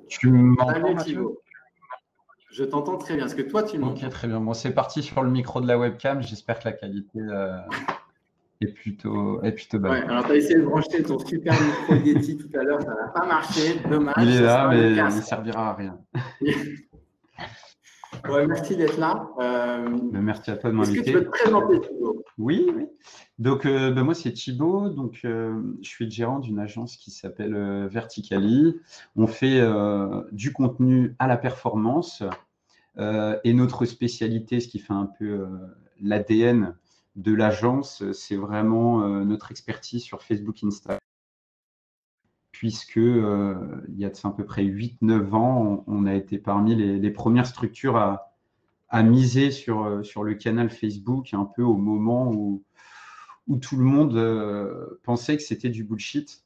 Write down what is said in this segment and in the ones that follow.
Tu m'entends, Salut Mathieu? Thibaut, je t'entends très bien. Est-ce que toi tu Ok, m'entends? très bien. Bon, c'est parti sur le micro de la webcam. J'espère que la qualité est plutôt Ouais, bonne. alors tu as essayé de brancher ton super micro Yeti tout à l'heure, ça n'a pas marché. Il Dommage, est ça là, sera le mais il casque. servira à rien. Ouais, merci d'être là. Ben, merci à toi de Est-ce que tu veux te m'inviter. présenter, Thibaut? Oui, oui. Donc, ben, moi, c'est Thibaut. Donc, je suis le gérant d'une agence qui s'appelle Vertically. On fait du contenu à la performance. Et notre spécialité, ce qui fait un peu l'ADN de l'agence, c'est vraiment notre expertise sur Facebook, Instagram. Puisque il y a de ça à peu près 8-9 ans, on a été parmi les premières structures à miser sur le canal Facebook, un peu au moment où tout le monde pensait que c'était du bullshit.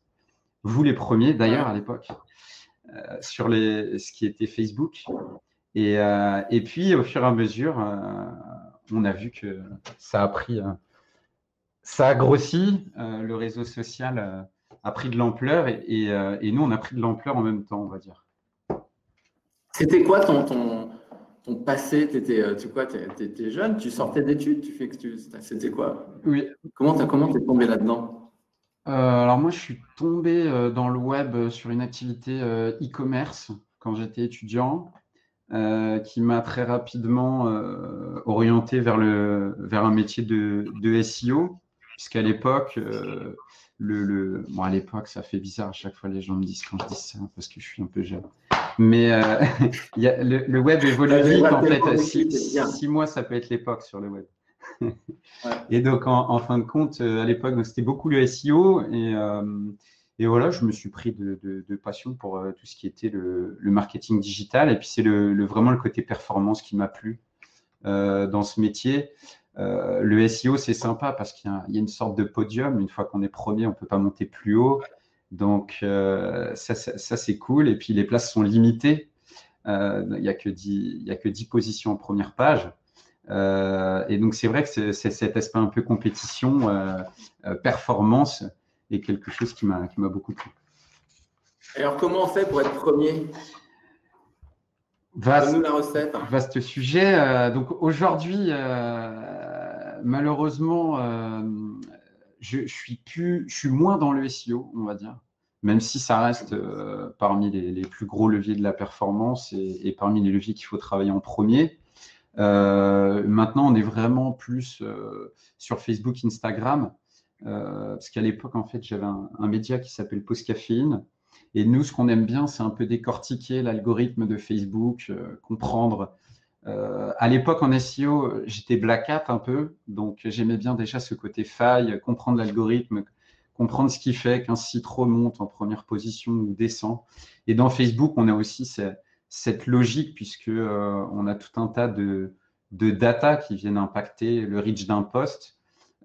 Vous les premiers, d'ailleurs, à Ouais. l'époque, sur ce qui était Facebook. Et puis, au fur et à mesure, on a vu que ça a pris, ça a grossi, le réseau social a pris de l'ampleur et nous, on a pris de l'ampleur en même temps, on va dire. C'était quoi ton passé? T'étais jeune, tu sortais d'études, c'était quoi? Oui. Comment t'es tombé là-dedans? Alors moi, je suis tombé dans le web sur une activité e-commerce quand j'étais étudiant, qui m'a très rapidement orienté vers un métier de SEO, puisqu'à l'époque, bon, à l'époque, ça fait bizarre à chaque fois les gens me disent quand je dis ça, parce que je suis un peu jeune. Mais le web évolue T'as vite, déjà en fait. tellement vécu, c'est bien. 6 mois, ça peut être l'époque sur le web. Ouais. Et donc, en fin de compte, à l'époque, donc, c'était beaucoup le SEO. Et voilà, je me suis pris de passion pour tout ce qui était le marketing digital. Et puis, c'est vraiment le côté performance qui m'a plu dans ce métier. Le SEO, c'est sympa parce qu'il y a une sorte de podium. Une fois qu'on est premier, on ne peut pas monter plus haut. Donc, ça, c'est cool. Et puis, les places sont limitées. Il n'y a que 10 positions en première page. Et donc, c'est vrai que c'est cet aspect un peu compétition, performance, est quelque chose qui m'a beaucoup plu. Alors, comment on fait pour être premier? Donne-nous Vaste, la recette. vaste sujet. Donc, aujourd'hui, malheureusement, je suis moins dans le SEO, on va dire, même si ça reste parmi les plus gros leviers de la performance et parmi les leviers qu'il faut travailler en premier. Maintenant, on est vraiment plus sur Facebook, Instagram, parce qu'à l'époque, en fait, j'avais un média qui s'appelle Pause Caféine. Et nous, ce qu'on aime bien, c'est un peu décortiquer l'algorithme de Facebook, comprendre. À l'époque, en SEO, j'étais black hat un peu, donc j'aimais bien déjà ce côté faille, comprendre l'algorithme, comprendre ce qui fait qu'un site remonte en première position ou descend. Et dans Facebook, on a aussi cette logique, puisque on a tout un tas de data qui viennent impacter le reach d'un post.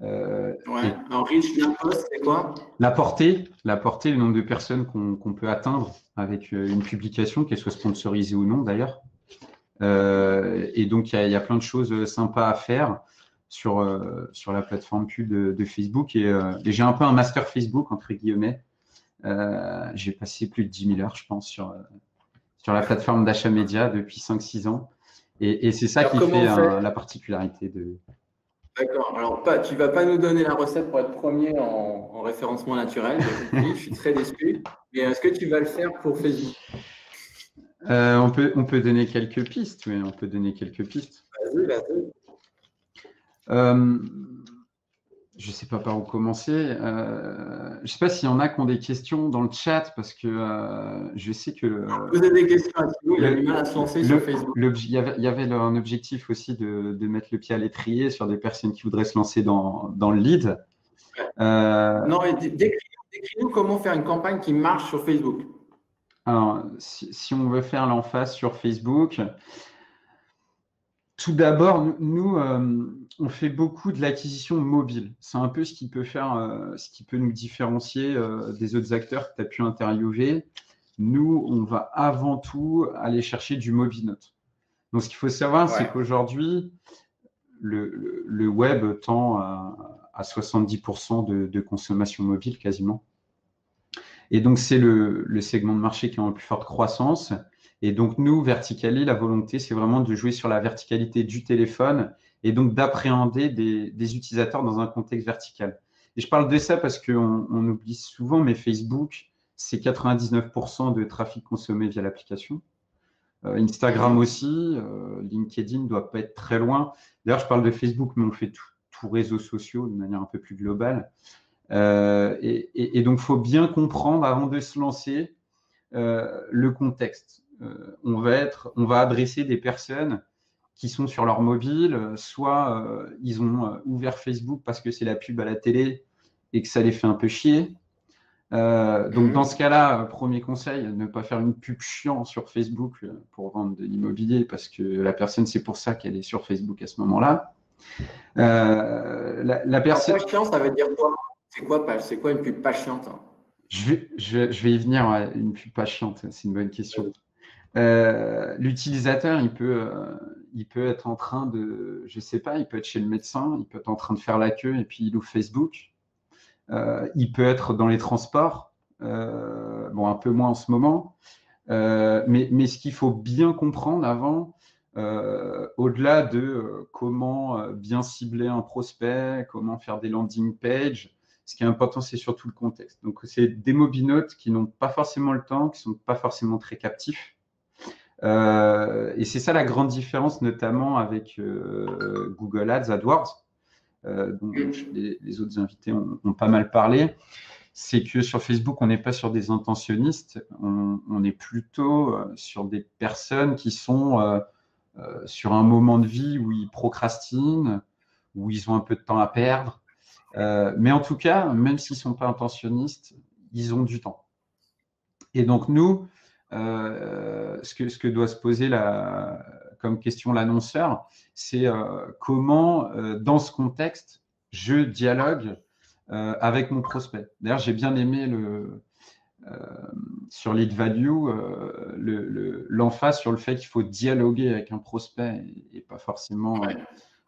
Ouais. Et Alors, Rich Post, c'est quoi? la portée, le nombre de personnes qu'on peut atteindre avec une publication, qu'elle soit sponsorisée ou non d'ailleurs. Et donc, il y a plein de choses sympas à faire sur la plateforme pub de Facebook. Et j'ai un peu un master Facebook, entre guillemets. J'ai passé plus de 10 000 heures, je pense, sur la plateforme d'achat média depuis 5-6 ans. Et c'est ça Alors, qui comment fait on fait? la particularité de… D'accord. Alors, tu vas pas nous donner la recette pour être premier en référencement naturel, j'ai compris. Je suis très déçu. Mais est-ce que tu vas le faire pour Facebook? On peut donner quelques pistes, oui, on peut donner quelques pistes. Vas-y, vas-y. Euh, Je ne sais pas par où commencer. Je ne sais pas s'il y en a qui ont des questions dans le chat parce que je sais que Poser des questions à Thibaut, il a du mal le- à se lancer sur Facebook. il y avait un objectif aussi de mettre le pied à l'étrier sur des personnes qui voudraient se lancer dans le lead. Ouais. Euh, Non, mais décris-nous comment faire une campagne qui marche sur Facebook. alors, si on veut faire l'emphase sur Facebook, tout d'abord, nous, on fait beaucoup de l'acquisition mobile. C'est un peu ce qui peut nous différencier des autres acteurs que tu as pu interviewer. Nous, on va avant tout aller chercher du mobile note. Donc, ce qu'il faut savoir, c'est Ouais. qu'aujourd'hui, le web tend à 70% de consommation mobile quasiment. Et donc, c'est le segment de marché qui est en plus forte croissance. Et donc, nous, Verticaly, la volonté, c'est vraiment de jouer sur la verticalité du téléphone et donc d'appréhender des utilisateurs dans un contexte vertical. Et je parle de ça parce qu'on oublie souvent, mais Facebook, c'est 99% de trafic consommé via l'application. Instagram aussi, LinkedIn ne doit pas être très loin. D'ailleurs, je parle de Facebook, mais on fait tous réseaux sociaux de manière un peu plus globale. Et donc, il faut bien comprendre avant de se lancer le contexte. On va adresser des personnes qui sont sur leur mobile, soit ils ont ouvert Facebook parce que c'est la pub à la télé et que ça les fait un peu chier. Donc dans ce cas-là, premier conseil, ne pas faire une pub chiant sur Facebook pour vendre de l'immobilier parce que la personne, c'est pour ça qu'elle est sur Facebook à ce moment-là. La personne. Pas chiant, ça veut dire quoi? C'est quoi une pub pas chiante? Je vais y venir, ouais, une pub pas chiante, c'est une bonne question. L'utilisateur, il peut être en train de, je sais pas, il peut être chez le médecin, il peut être en train de faire la queue et puis il ouvre Facebook. Il peut être dans les transports, bon, un peu moins en ce moment. Mais ce qu'il faut bien comprendre avant, au-delà de comment bien cibler un prospect, comment faire des landing pages, ce qui est important, c'est surtout le contexte. Donc, c'est des mobinotes qui n'ont pas forcément le temps, qui ne sont pas forcément très captifs. Et c'est ça la grande différence, notamment avec Google Ads, AdWords, dont les autres invités ont pas mal parlé. C'est que sur Facebook, on n'est pas sur des intentionnistes, on est plutôt sur des personnes qui sont sur un moment de vie où ils procrastinent, où ils ont un peu de temps à perdre. Mais en tout cas, même s'ils ne sont pas intentionnistes, ils ont du temps. Et donc, nous, ce que doit se poser comme question l'annonceur, c'est comment, dans ce contexte, je dialogue avec mon prospect. D'ailleurs, j'ai bien aimé sur Lead Value l'emphase sur le fait qu'il faut dialoguer avec un prospect et pas forcément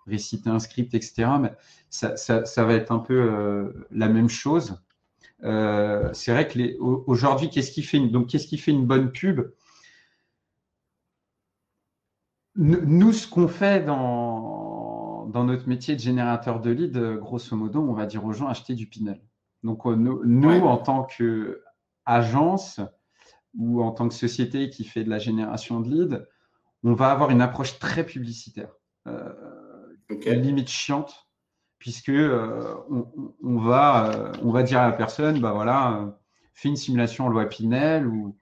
réciter un script, etc. Mais ça va être un peu la même chose. C'est vrai que aujourd'hui, qu'est-ce qui fait une bonne pub? Nous, ce qu'on fait dans notre métier de générateur de lead, grosso modo, on va dire aux gens achetez du Pinel. Donc, nous en tant qu'agence ou en tant que société qui fait de la génération de lead, on va avoir une approche très publicitaire, limite chiante, puisque on va dire à la personne, bah voilà, fais une simulation en loi Pinel ou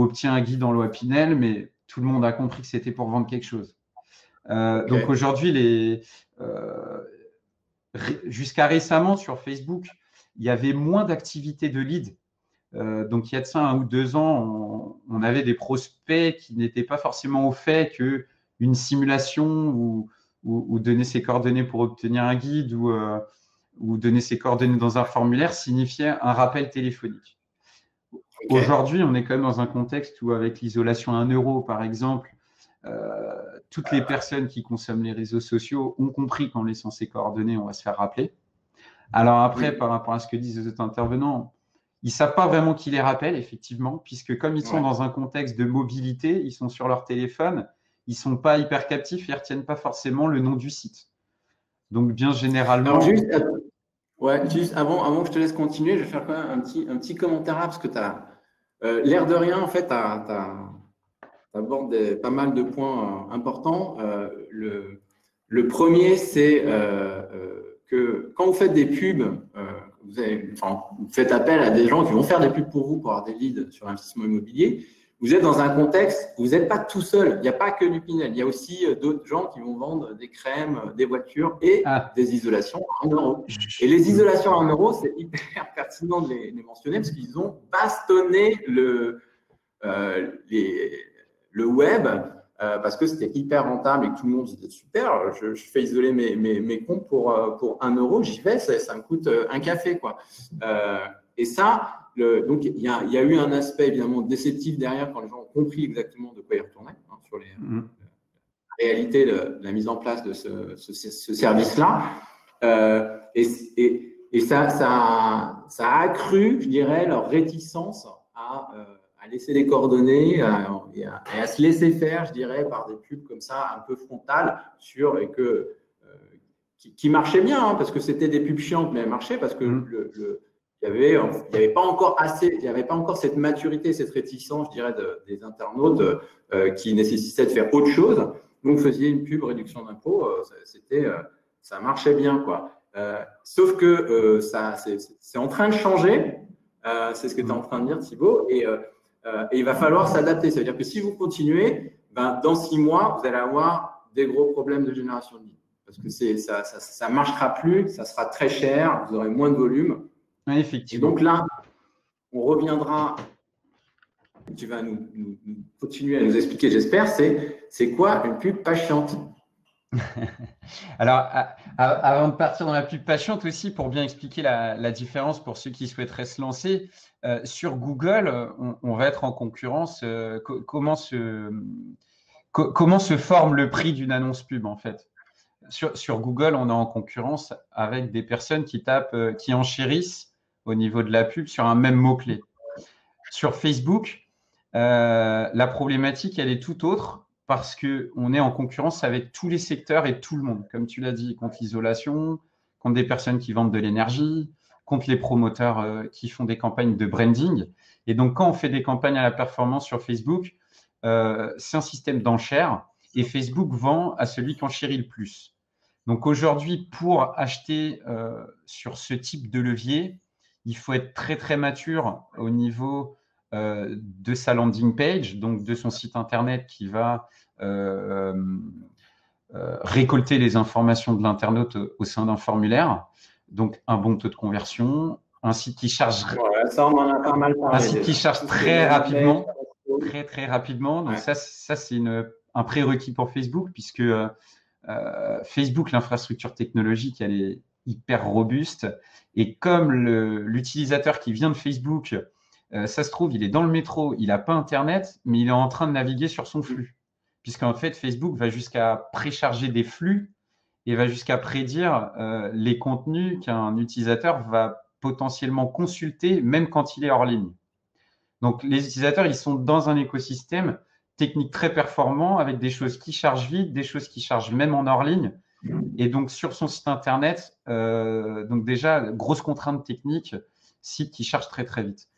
obtiens un guide en loi Pinel, mais tout le monde a compris que c'était pour vendre quelque chose. Donc aujourd'hui, jusqu'à récemment sur Facebook, il y avait moins d'activités de lead. Donc il y a de ça 1 ou 2 ans, on avait des prospects qui n'étaient pas forcément au fait qu'une simulation ou donner ses coordonnées pour obtenir un guide ou donner ses coordonnées dans un formulaire signifiait un rappel téléphonique. Aujourd'hui, on est quand même dans un contexte où, avec l'isolation à 1 euro, par exemple, toutes les personnes qui consomment les réseaux sociaux ont compris qu'en laissant ces coordonnées, on va se faire rappeler. Alors après, par rapport à ce que disent les autres intervenants, ils ne savent pas vraiment qui les rappelle, effectivement, puisque comme ils sont dans un contexte de mobilité, ils sont sur leur téléphone, ils ne sont pas hyper captifs et ils ne retiennent pas forcément le nom du site. Donc, bien généralement… Alors juste avant que je te laisse continuer, je vais faire quand même un petit commentaire là, parce que tu as l'air de rien, en fait, tu abordes pas mal de points importants. Le premier, c'est que quand vous faites des pubs, vous faites appel à des gens qui vont faire des pubs pour vous, pour avoir des leads sur l'investissement immobilier. Vous êtes dans un contexte où vous n'êtes pas tout seul. Il n'y a pas que du Pinel. Il y a aussi d'autres gens qui vont vendre des crèmes, des voitures et des isolations à 1 euro. Et les isolations à 1 euro, c'est hyper pertinent de les mentionner parce qu'ils ont bastonné le web parce que c'était hyper rentable et que tout le monde disait super, je fais isoler mes comptes pour 1 euro, j'y vais, ça me coûte un café, quoi. Et ça, donc il y a eu un aspect évidemment déceptif derrière quand les gens ont compris exactement de quoi ils retournaient sur la réalité de la mise en place de ce service-là. Et et ça a accru, je dirais, leur réticence à laisser les coordonnées et à se laisser faire, je dirais, par des pubs comme ça, un peu frontales, qui marchaient bien, hein, parce que c'était des pubs chiantes, mais elles marchaient parce que il n'y avait pas encore il y avait pas encore cette maturité, cette réticence, je dirais, des internautes qui nécessitait de faire autre chose. Donc, vous faisiez une pub réduction d'impôt, ça marchait bien, quoi. Sauf que c'est en train de changer. C'est ce que tu es en train de dire, Thibaut. Et il va falloir s'adapter. Ça veut dire que si vous continuez, ben, dans 6 mois, vous allez avoir des gros problèmes de génération de leads. Parce que ça ne marchera plus, ça sera très cher, vous aurez moins de volume. Oui, effectivement. Et donc là, on reviendra. Tu vas nous continuer à nous expliquer, j'espère, c'est quoi une pub pas chiante? Alors, avant de partir dans la pub pas chiante aussi, pour bien expliquer la différence pour ceux qui souhaiteraient se lancer, sur Google, on va être en concurrence. Comment se forme le prix d'une annonce pub, en fait? Sur Google, on est en concurrence avec des personnes qui enchérissent au niveau de la pub sur un même mot-clé. Sur Facebook, la problématique, elle est tout autre parce qu'on est en concurrence avec tous les secteurs et tout le monde. Comme tu l'as dit, contre l'isolation, contre des personnes qui vendent de l'énergie, contre les promoteurs qui font des campagnes de branding. Et donc, quand on fait des campagnes à la performance sur Facebook, c'est un système d'enchères et Facebook vend à celui qui enchérit le plus. Donc aujourd'hui, pour acheter sur ce type de levier, il faut être très, très mature au niveau de sa landing page, donc de son site internet qui va récolter les informations de l'internaute au sein d'un formulaire. Donc un bon taux de conversion, un site qui charge, ça, on en a pas mal parlé, un site qui charge très rapidement, très rapidement. Donc ça c'est un prérequis pour Facebook puisque Facebook, l'infrastructure technologique, elle est hyper robuste. Et comme l'utilisateur qui vient de Facebook, ça se trouve, il est dans le métro, il n'a pas Internet, mais il est en train de naviguer sur son flux. Puisqu'en fait, Facebook va jusqu'à précharger des flux et va jusqu'à prédire les contenus qu'un utilisateur va potentiellement consulter, même quand il est hors ligne. Donc, les utilisateurs, ils sont dans un écosystème technique très performant avec des choses qui chargent vite, des choses qui chargent même en hors ligne. Et donc, sur son site Internet, donc déjà, grosse contrainte technique, site qui charge très, très vite.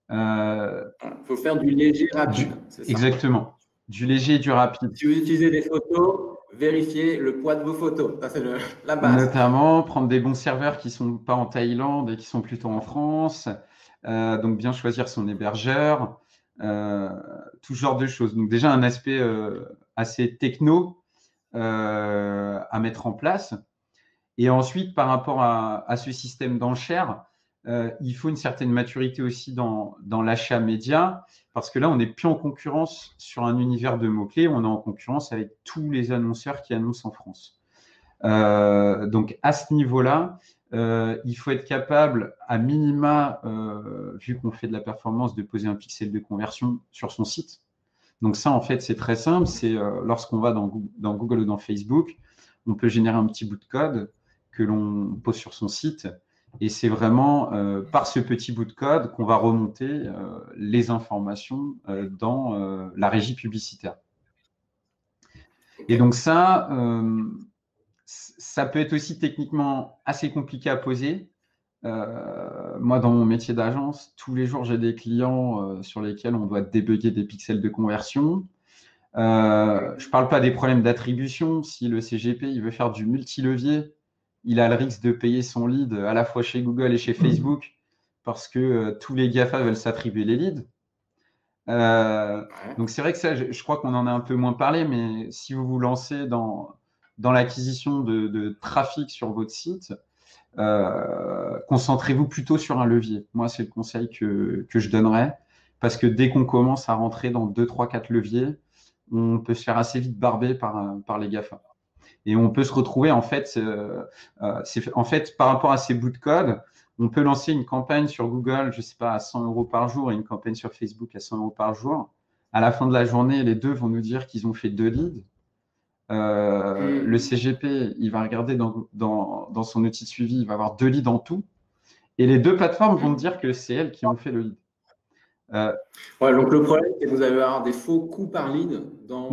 Il faut faire du léger rapide. Exactement. Du léger et du rapide. Si vous utilisez des photos, vérifiez le poids de vos photos. Ça, c'est la base. Notamment, prendre des bons serveurs qui ne sont pas en Thaïlande et qui sont plutôt en France. Donc, bien choisir son hébergeur. Tout genre de choses. Donc, déjà, un aspect assez techno à mettre en place. Et ensuite, par rapport à ce système d'enchères, il faut une certaine maturité aussi dans l'achat média, parce que là, on n'est plus en concurrence sur un univers de mots-clés, on est en concurrence avec tous les annonceurs qui annoncent en France. Donc, à ce niveau-là, il faut être capable, à minima, vu qu'on fait de la performance, de poser un pixel de conversion sur son site. Donc ça, en fait, c'est très simple. C'est lorsqu'on va dans Google ou dans Facebook, on peut générer un petit bout de code que l'on pose sur son site. Et c'est vraiment par ce petit bout de code qu'on va remonter les informations dans la régie publicitaire. Et donc ça peut être aussi techniquement assez compliqué à poser. Moi, dans mon métier d'agence, tous les jours, j'ai des clients sur lesquels on doit débugger des pixels de conversion. Je ne parle pas des problèmes d'attribution. Si le CGP il veut faire du multilevier, il a le risque de payer son lead à la fois chez Google et chez Facebook parce que tous les GAFA veulent s'attribuer les leads. Donc, c'est vrai que ça, je crois qu'on en a un peu moins parlé, mais si vous vous lancez dans l'acquisition de trafic sur votre site, concentrez-vous plutôt sur un levier. Moi, c'est le conseil que je donnerais parce que dès qu'on commence à rentrer dans 2, 3, 4 leviers, on peut se faire assez vite barber par les GAFA. Et on peut se retrouver, en fait, par rapport à ces bouts de code, on peut lancer une campagne sur Google, je ne sais pas, à 100 € par jour et une campagne sur Facebook à 100 € par jour. À la fin de la journée, les deux vont nous dire qu'ils ont fait 2 leads. Le CGP, il va regarder dans son outil de suivi, il va avoir 2 leads en tout. Et les deux plateformes vont me dire que c'est elles qui ont fait le lead. Ouais, donc le problème, c'est que vous allez avoir des faux coûts par lead dans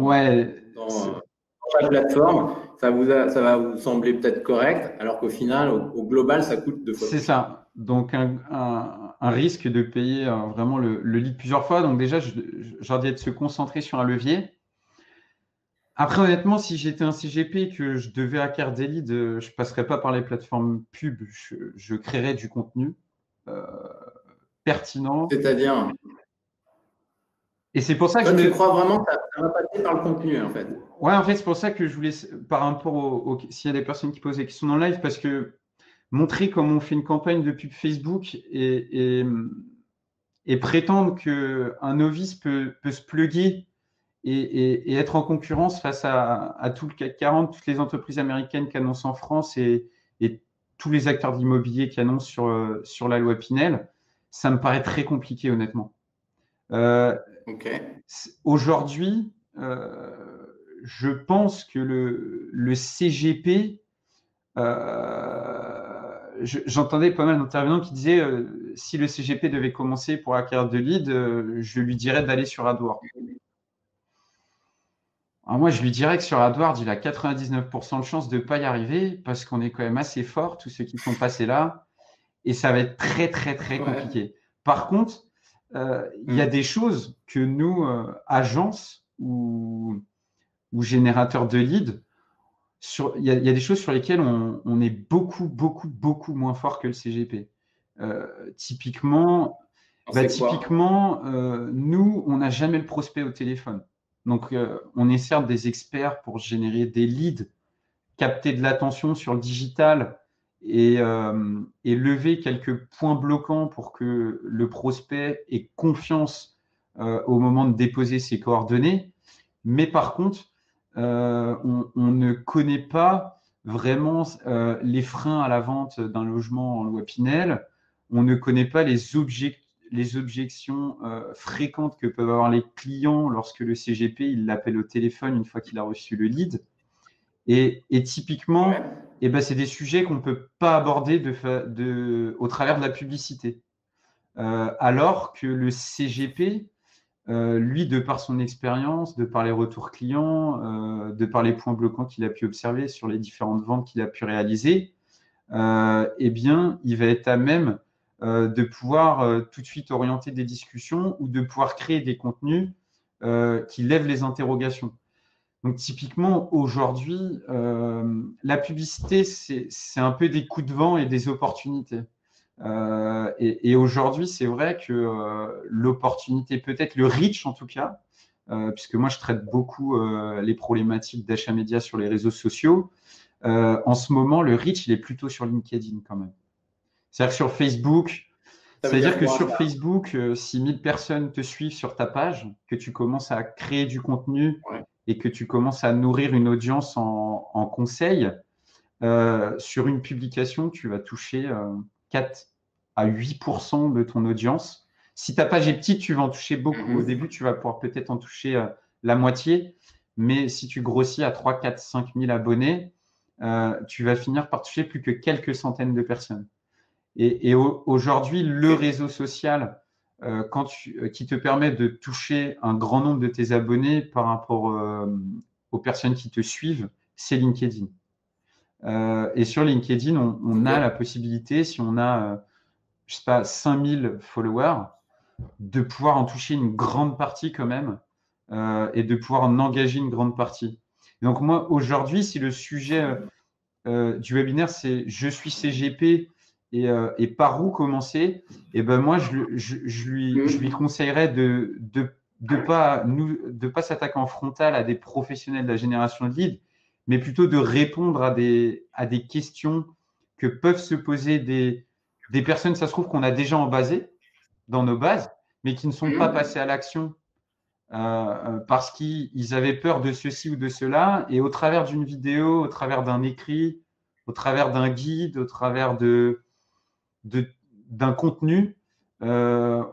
chaque plateforme. Ça va vous sembler peut-être correct, alors qu'au final, au global, ça coûte 2 fois c'est plus cher. ça. Donc, un risque de payer vraiment le lead plusieurs fois. Donc, déjà, j'aurais dit de se concentrer sur un levier. Après, honnêtement, si j'étais un CGP et que je devais acquérir des leads, je ne passerais pas par les plateformes pub. Je créerais du contenu pertinent. C'est-à-dire, Et c'est pour ça que toi, tu crois vraiment que ça va passer par le contenu, en fait. Ouais, en fait, c'est pour ça que je voulais, par rapport s'il y a des personnes qui posent des questions dans le live, parce que montrer comment on fait une campagne de pub Facebook et prétendre qu'un novice peut se plugger et être en concurrence face à tout le CAC 40, toutes les entreprises américaines qui annoncent en France et tous les acteurs d'immobilier qui annoncent sur la loi Pinel, ça me paraît très compliqué, honnêtement. Aujourd'hui, je pense que le CGP, j'entendais pas mal d'intervenants qui disaient si le CGP devait commencer pour acquérir de leads, je lui dirais d'aller sur AdWords. Alors moi, je lui dirais que sur AdWords, il a 99% de chances de ne pas y arriver parce qu'on est quand même assez fort, tous ceux qui sont passés là, et ça va être très, très, très compliqué. Par contre, il y a des choses que nous, agences ou générateurs de leads, il y a des choses sur lesquelles on est beaucoup, beaucoup, beaucoup moins fort que le CGP. Typiquement, nous, on n'a jamais le prospect au téléphone. Donc, on est certes des experts pour générer des leads, capter de l'attention sur le digital et lever quelques points bloquants pour que le prospect ait confiance au moment de déposer ses coordonnées. Mais par contre, on ne connaît pas vraiment les freins à la vente d'un logement en loi Pinel. On ne connaît pas les objections fréquentes que peuvent avoir les clients lorsque le CGP il l'appelle au téléphone une fois qu'il a reçu le lead. Et typiquement, c'est des sujets qu'on ne peut pas aborder au travers de la publicité. Alors que le CGP, lui, de par son expérience, de par les retours clients, de par les points bloquants qu'il a pu observer sur les différentes ventes qu'il a pu réaliser, il va être à même de pouvoir tout de suite orienter des discussions ou de pouvoir créer des contenus qui lèvent les interrogations. Donc, typiquement, aujourd'hui, la publicité, c'est un peu des coups de vent et des opportunités. Et aujourd'hui, c'est vrai que l'opportunité, peut-être le reach en tout cas, puisque moi, je traite beaucoup les problématiques d'achat média sur les réseaux sociaux. En ce moment, le reach, il est plutôt sur LinkedIn quand même. C'est-à-dire que sur Facebook, Facebook, si 1000 personnes te suivent sur ta page, que tu commences à créer du contenu et que tu commences à nourrir une audience en conseil, sur une publication, tu vas toucher 4 à 8% de ton audience. Si ta page est petite, tu vas en toucher beaucoup. Au début, tu vas pouvoir peut-être en toucher la moitié, mais si tu grossis à 3, 4, 5 000 abonnés, tu vas finir par toucher plus que quelques centaines de personnes. Et aujourd'hui, le réseau social qui te permet de toucher un grand nombre de tes abonnés par rapport aux personnes qui te suivent, c'est LinkedIn. Et sur LinkedIn, on a la possibilité, si on a, je sais pas, 5000 followers, de pouvoir en toucher une grande partie quand même et de pouvoir en engager une grande partie. Donc moi, aujourd'hui, si le sujet du webinaire, c'est « Je suis CGP » et par où commencer, et ben moi, je lui conseillerais de pas s'attaquer en frontal à des professionnels de la génération de leads, mais plutôt de répondre à des questions que peuvent se poser des personnes, ça se trouve qu'on a déjà en basé dans nos bases, mais qui ne sont pas passées à l'action parce qu'ils avaient peur de ceci ou de cela, et au travers d'une vidéo, au travers d'un écrit, au travers d'un guide, au travers d'un contenu, le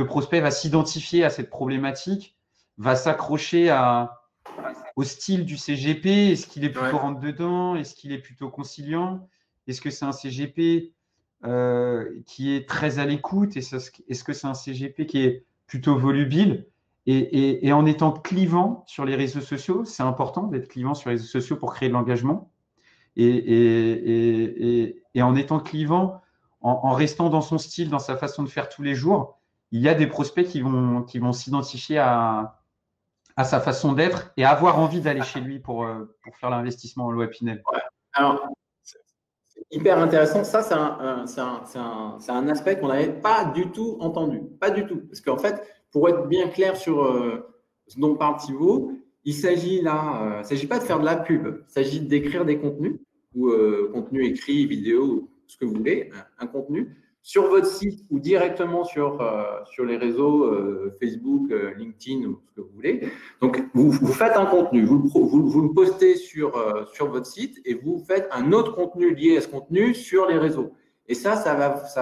prospect va s'identifier à cette problématique, va s'accrocher au style du CGP. Est-ce qu'il est plutôt rentre-dedans? Est-ce qu'il est plutôt conciliant? Est-ce que c'est un CGP qui est très à l'écoute? Est-ce que c'est un CGP qui est plutôt volubile? Et en étant clivant sur les réseaux sociaux, c'est important d'être clivant sur les réseaux sociaux pour créer de l'engagement. Et en étant clivant, en restant dans son style, dans sa façon de faire tous les jours, il y a des prospects qui vont s'identifier à sa façon d'être et avoir envie d'aller chez lui pour faire l'investissement en loi Pinel. Ouais. Alors, c'est hyper intéressant. Ça, c'est un aspect qu'on n'avait pas du tout entendu. Pas du tout. Parce qu'en fait, pour être bien clair sur ce dont parle Thibaut, il s'agit là, il s'agit pas de faire de la pub. Il s'agit d'écrire des contenus, ou contenu écrit, vidéo, ce que vous voulez, un contenu, sur votre site ou directement sur les réseaux Facebook, LinkedIn ou ce que vous voulez. Donc, vous faites un contenu, vous le postez sur votre site et vous faites un autre contenu lié à ce contenu sur les réseaux. Et ça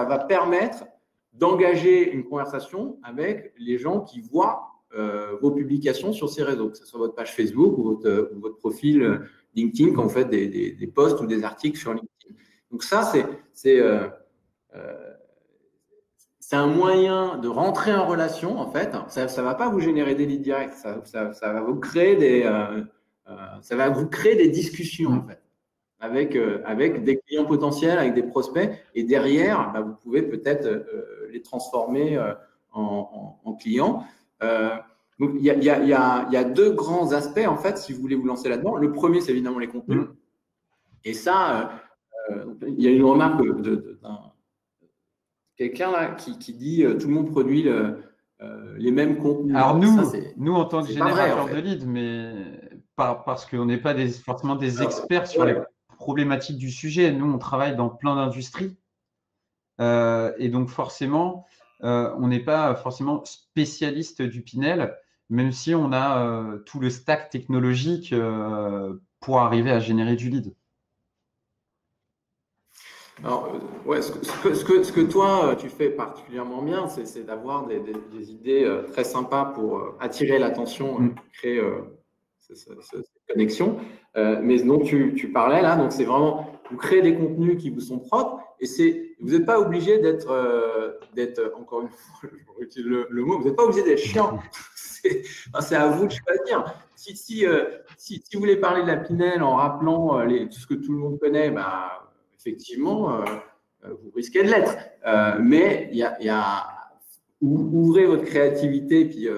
va permettre d'engager une conversation avec les gens qui voient vos publications sur ces réseaux, que ce soit votre page Facebook ou votre profil LinkedIn quand vous faites des posts ou des articles sur LinkedIn. Donc ça, c'est un moyen de rentrer en relation, en fait. Ça ne va pas vous générer des leads directs, ça va vous créer des discussions, en fait, avec des clients potentiels, avec des prospects. Et derrière, vous pouvez peut-être les transformer en clients. Donc, il y a deux grands aspects, en fait, si vous voulez vous lancer là-dedans. Le premier, c'est évidemment les contenus. Et ça, il y a une remarque d'un quelqu'un là qui dit tout le monde produit les mêmes contenus. Alors nous en tant que générateur de leads, mais parce qu'on n'est pas forcément des experts sur les problématiques du sujet. Nous, on travaille dans plein d'industries. Et donc forcément, on n'est pas forcément spécialiste du Pinel, même si on a tout le stack technologique pour arriver à générer du lead. Alors, ouais, ce que toi, tu fais particulièrement bien, c'est d'avoir des idées très sympas pour attirer l'attention, créer cette connexion. Mais dont tu parlais là, donc c'est vraiment, vous créez des contenus qui vous sont propres et vous n'êtes pas obligé d'être, encore une fois, je utilise le mot, vous n'êtes pas obligé d'être chiant. C'est à vous de choisir. Si vous voulez parler de la Pinel en rappelant tout ce que tout le monde connaît, effectivement, vous risquez de l'être. Mais ouvrez votre créativité et puis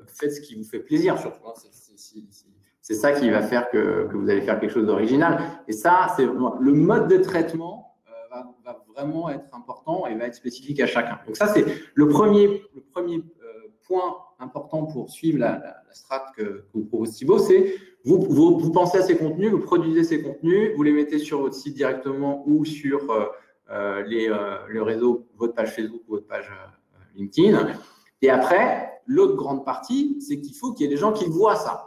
faites ce qui vous fait plaisir, surtout. C'est ça qui va faire que vous allez faire quelque chose d'original. Et ça, le mode de traitement va vraiment être important et va être spécifique à chacun. Donc ça, c'est le premier point important pour suivre la strat que vous propose Thibaut, c'est vous pensez à ces contenus, vous produisez ces contenus, vous les mettez sur votre site directement ou sur le réseau, votre page Facebook ou votre page LinkedIn. Et après, l'autre grande partie, c'est qu'il faut qu'il y ait des gens qui voient ça.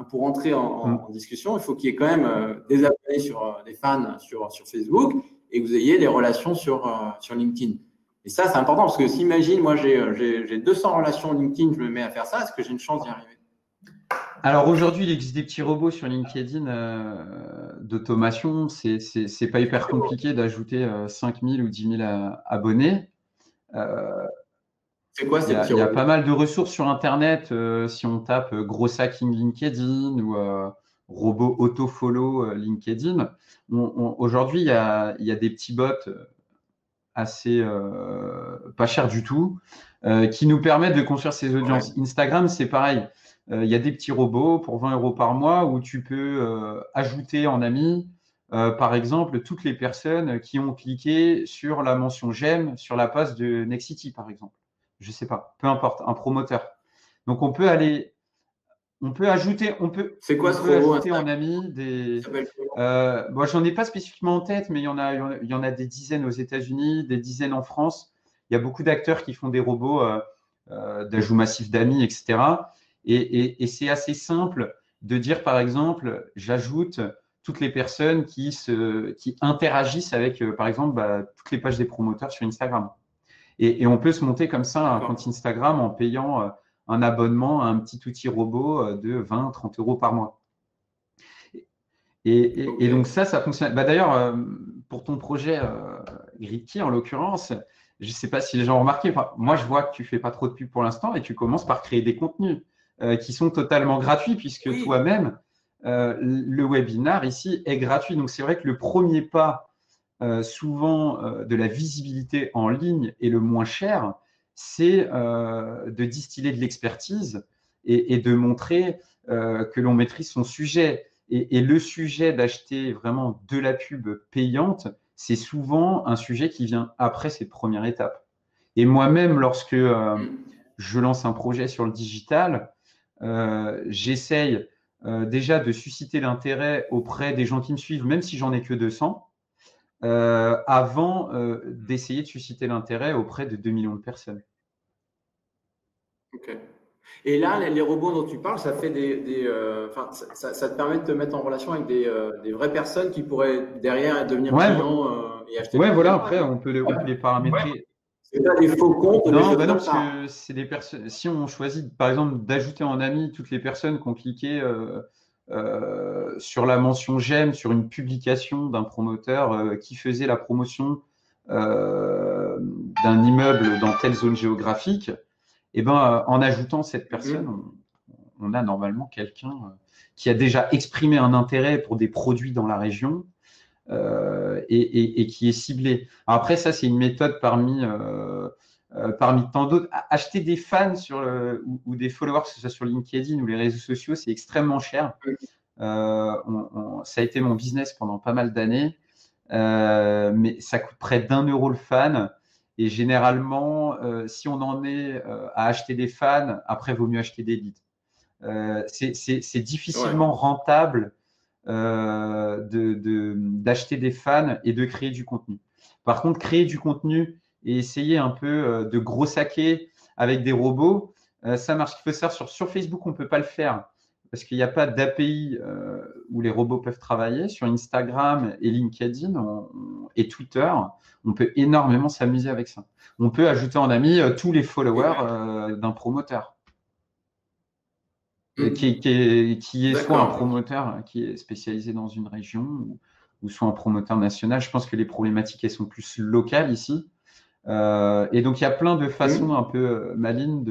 Pour entrer en discussion, il faut qu'il y ait quand même des abonnés des fans sur Facebook et que vous ayez des relations sur LinkedIn. Et ça, c'est important parce que s'imagine, moi, j'ai 200 relations LinkedIn, je me mets à faire ça, est-ce que j'ai une chance d'y arriver? Alors aujourd'hui, il existe des petits robots sur LinkedIn d'automation. C'est pas hyper compliqué d'ajouter 5000 ou 10 000 abonnés. C'est quoi ces petits robots? Il y a pas mal de ressources sur Internet. Si on tape gros hacking LinkedIn ou robot auto-follow LinkedIn, aujourd'hui, il y a des petits bots assez pas chers du tout qui nous permettent de construire ces audiences. Ouais. Instagram, c'est pareil. Il y a des petits robots pour 20 € par mois où tu peux ajouter en ami, par exemple, toutes les personnes qui ont cliqué sur la mention j'aime sur la page de Nexity, par exemple. Je ne sais pas, peu importe, un promoteur. Donc, on peut ajouter en ami des. Bon, j'en ai pas spécifiquement en tête, mais il y en a des dizaines aux États-Unis, des dizaines en France. Il y a beaucoup d'acteurs qui font des robots d'ajout massif d'amis, etc. Et c'est assez simple de dire, par exemple, j'ajoute toutes les personnes qui interagissent avec, par exemple, toutes les pages des promoteurs sur Instagram. Et on peut se monter comme ça un compte Instagram en payant un abonnement à un petit outil robot de 20-30 € par mois. Et donc ça fonctionne. D'ailleurs, pour ton projet Gridkey, en l'occurrence, je ne sais pas si les gens ont remarqué, moi je vois que tu ne fais pas trop de pub pour l'instant et tu commences par créer des contenus qui sont totalement gratuits puisque toi-même, le webinar ici est gratuit. Donc c'est vrai que le premier pas souvent de la visibilité en ligne et le moins cher, c'est de distiller de l'expertise et de montrer que l'on maîtrise son sujet. Et le sujet d'acheter vraiment de la pub payante, c'est souvent un sujet qui vient après cette première étape. Et moi-même, lorsque je lance un projet sur le digital, j'essaye déjà de susciter l'intérêt auprès des gens qui me suivent, même si j'en ai que 200, avant d'essayer de susciter l'intérêt auprès de 2 millions de personnes. Ok. Et là, les robots dont tu parles, ça fait ça te permet de te mettre en relation avec des vraies personnes qui pourraient derrière devenir clients et acheter. Ouais, voilà. Après, on peut les paramétrer. C'est pas des faux comptes. Non, non, parce que c'est des personnes. Si on choisit, par exemple, d'ajouter en ami toutes les personnes qui ont cliqué sur la mention j'aime sur une publication d'un promoteur qui faisait la promotion d'un immeuble dans telle zone géographique, et ben, en ajoutant cette personne, on a normalement quelqu'un qui a déjà exprimé un intérêt pour des produits dans la région et qui est ciblé. Alors après, ça, c'est une méthode parmi tant d'autres. Acheter des fans ou des followers, que ce soit sur LinkedIn ou les réseaux sociaux, c'est extrêmement cher. Ça a été mon business pendant pas mal d'années, mais ça coûte près d'1 € le fan. Et généralement, si on en est à acheter des fans, après, il vaut mieux acheter des leads. C'est difficilement rentable d'acheter des fans et de créer du contenu. Par contre, créer du contenu et essayer un peu de gros saquer avec des robots, ça marche. Il faut savoir, sur Facebook, on ne peut pas le faire parce qu'il n'y a pas d'API où les robots peuvent travailler. Sur Instagram et LinkedIn et Twitter, on peut énormément s'amuser avec ça. On peut ajouter en ami tous les followers d'un promoteur. Qui est soit un promoteur qui est spécialisé dans une région ou soit un promoteur national. Je pense que les problématiques, elles sont plus locales ici. Et donc, il y a plein de façons un peu malines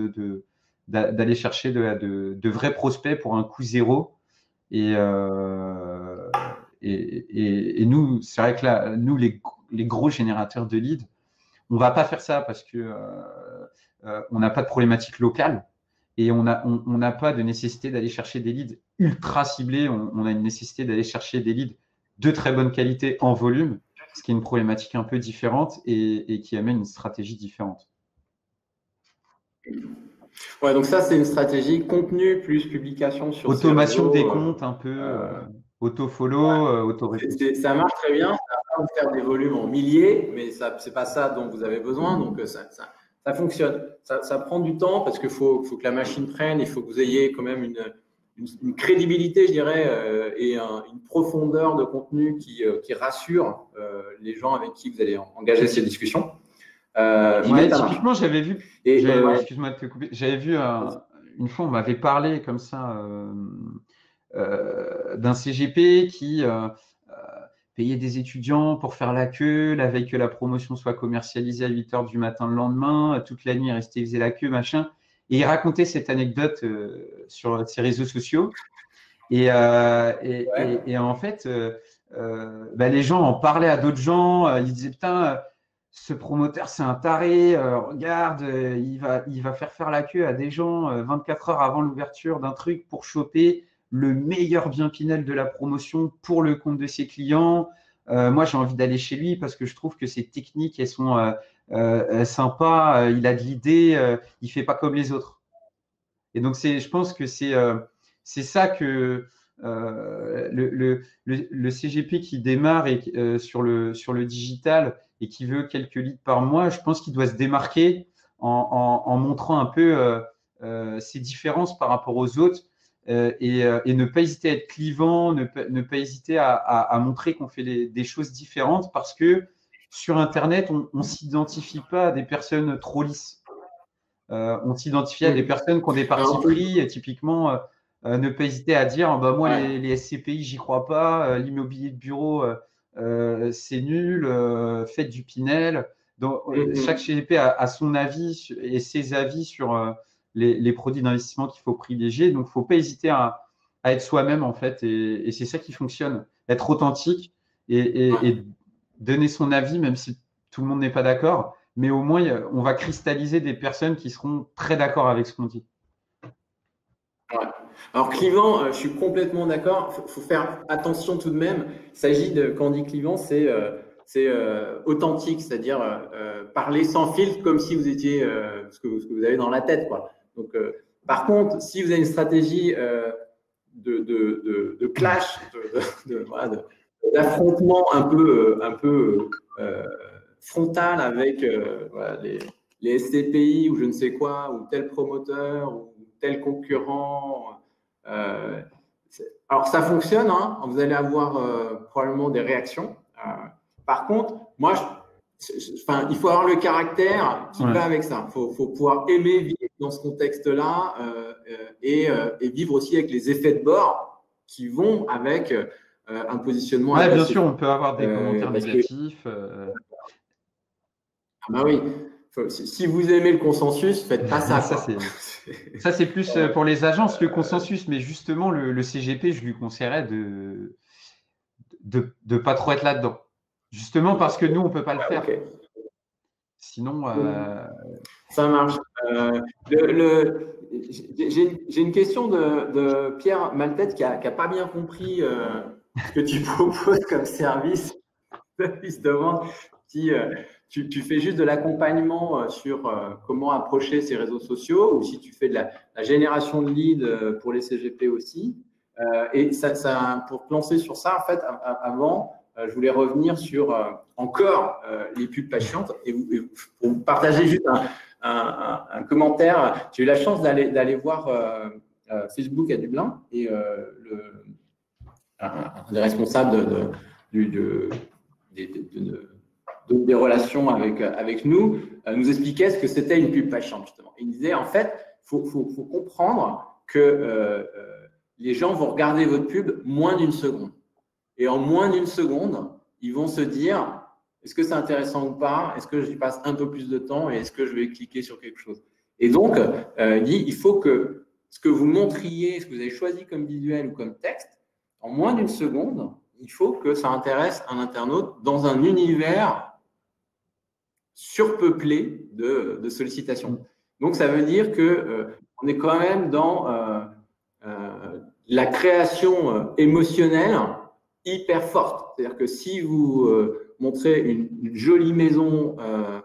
d'aller chercher de vrais prospects pour un coût zéro. Et nous, c'est vrai que là, nous, les gros générateurs de leads, on ne va pas faire ça parce qu'on n'a pas de problématique locale. Et on n'a pas de nécessité d'aller chercher des leads ultra ciblés. On a une nécessité d'aller chercher des leads de très bonne qualité en volume, ce qui est une problématique un peu différente et qui amène une stratégie différente. Ouais, donc ça, c'est une stratégie contenu plus publication sur automation des comptes, un peu auto-follow, ça marche très bien. Ça va pas vous faire des volumes en milliers, mais ce n'est pas ça dont vous avez besoin. Donc, ça fonctionne. Ça prend du temps parce qu'il faut que la machine prenne. Il faut que vous ayez quand même une crédibilité, je dirais, et une profondeur de contenu qui rassure les gens avec qui vous allez engager ces discussions. Typiquement, j'avais vu, excuse-moi de te couper, j'avais vu une fois, on m'avait parlé comme ça d'un CGP qui payer des étudiants pour faire la queue, la veille que la promotion soit commercialisée à 8 h du matin le lendemain, toute la nuit rester, il faisait la queue, machin. Et il racontait cette anecdote sur ses réseaux sociaux. Et en fait, les gens en parlaient à d'autres gens. Ils disaient, putain, ce promoteur, c'est un taré. Regarde, il va faire la queue à des gens 24 heures avant l'ouverture d'un truc pour choper le meilleur bien Pinel de la promotion pour le compte de ses clients. Moi, j'ai envie d'aller chez lui parce que je trouve que ses techniques, elles sont sympas. Il a de l'idée. Il ne fait pas comme les autres. Et donc, je pense que c'est ça que le CGP qui démarre sur le digital et qui veut quelques leads par mois, je pense qu'il doit se démarquer en montrant un peu ses différences par rapport aux autres. Et ne pas hésiter à être clivant, ne pas hésiter à montrer qu'on fait des choses différentes parce que sur Internet, on ne s'identifie pas à des personnes trop lisses. On s'identifie à des personnes qui ont des partis pris. Typiquement, ne pas hésiter à dire moi, les SCPI, j'y crois pas. L'immobilier de bureau, c'est nul, faites du Pinel. Donc, chaque CGP a son avis et ses avis sur les produits d'investissement qu'il faut privilégier. Donc, il ne faut pas hésiter à être soi-même, en fait, et c'est ça qui fonctionne. Être authentique et donner son avis, même si tout le monde n'est pas d'accord, mais au moins, on va cristalliser des personnes qui seront très d'accord avec ce qu'on dit. Ouais. Alors, clivant, je suis complètement d'accord. Il faut faire attention tout de même. Il s'agit de, quand on dit clivant, c'est authentique, c'est-à-dire parler sans filtre comme si vous étiez ce que vous avez dans la tête, quoi. Donc, par contre, si vous avez une stratégie de clash, d'affrontement un peu frontal avec voilà, les SCPI ou je ne sais quoi, ou tel promoteur ou tel concurrent. Alors, ça fonctionne, hein, vous allez avoir probablement des réactions. Par contre, moi, il faut avoir le caractère qui va avec ça. Il faut pouvoir aimer vivre dans ce contexte-là et vivre aussi avec les effets de bord qui vont avec un positionnement. Oui, bien sûr, on peut avoir des commentaires négatifs. Ah bah oui. Si vous aimez le consensus, faites pas ça. Ça, c'est plus pour les agences que le consensus, mais justement, le CGP, je lui conseillerais de pas trop être là-dedans. Justement parce que nous, on ne peut pas le faire. Okay. Sinon… Ça marche. J'ai une question de Pierre Maltête qui n'a pas bien compris ce que tu proposes comme service. Il se demande si tu fais juste de l'accompagnement sur comment approcher ces réseaux sociaux ou si tu fais de la génération de leads pour les CGP aussi. Et pour te lancer sur ça, en fait, avant, je voulais revenir sur encore les pubs patientes et pour vous partager juste un commentaire. J'ai eu la chance d'aller voir Facebook à Dublin et un des responsables des relations avec nous expliquait ce que c'était une pub patiente, justement. Il disait, en fait, faut comprendre que les gens vont regarder votre pub moins d'une seconde. Et en moins d'une seconde, ils vont se dire, est-ce que c'est intéressant ou pas? Est-ce que j'y passe un peu plus de temps et est-ce que je vais cliquer sur quelque chose? Et donc, il dit, il faut que ce que vous montriez, ce que vous avez choisi comme visuel ou comme texte, en moins d'une seconde, il faut que ça intéresse un internaute dans un univers surpeuplé de sollicitations. Donc, ça veut dire qu'on est quand même dans la création émotionnelle hyper forte. C'est-à-dire que si vous montrez une jolie maison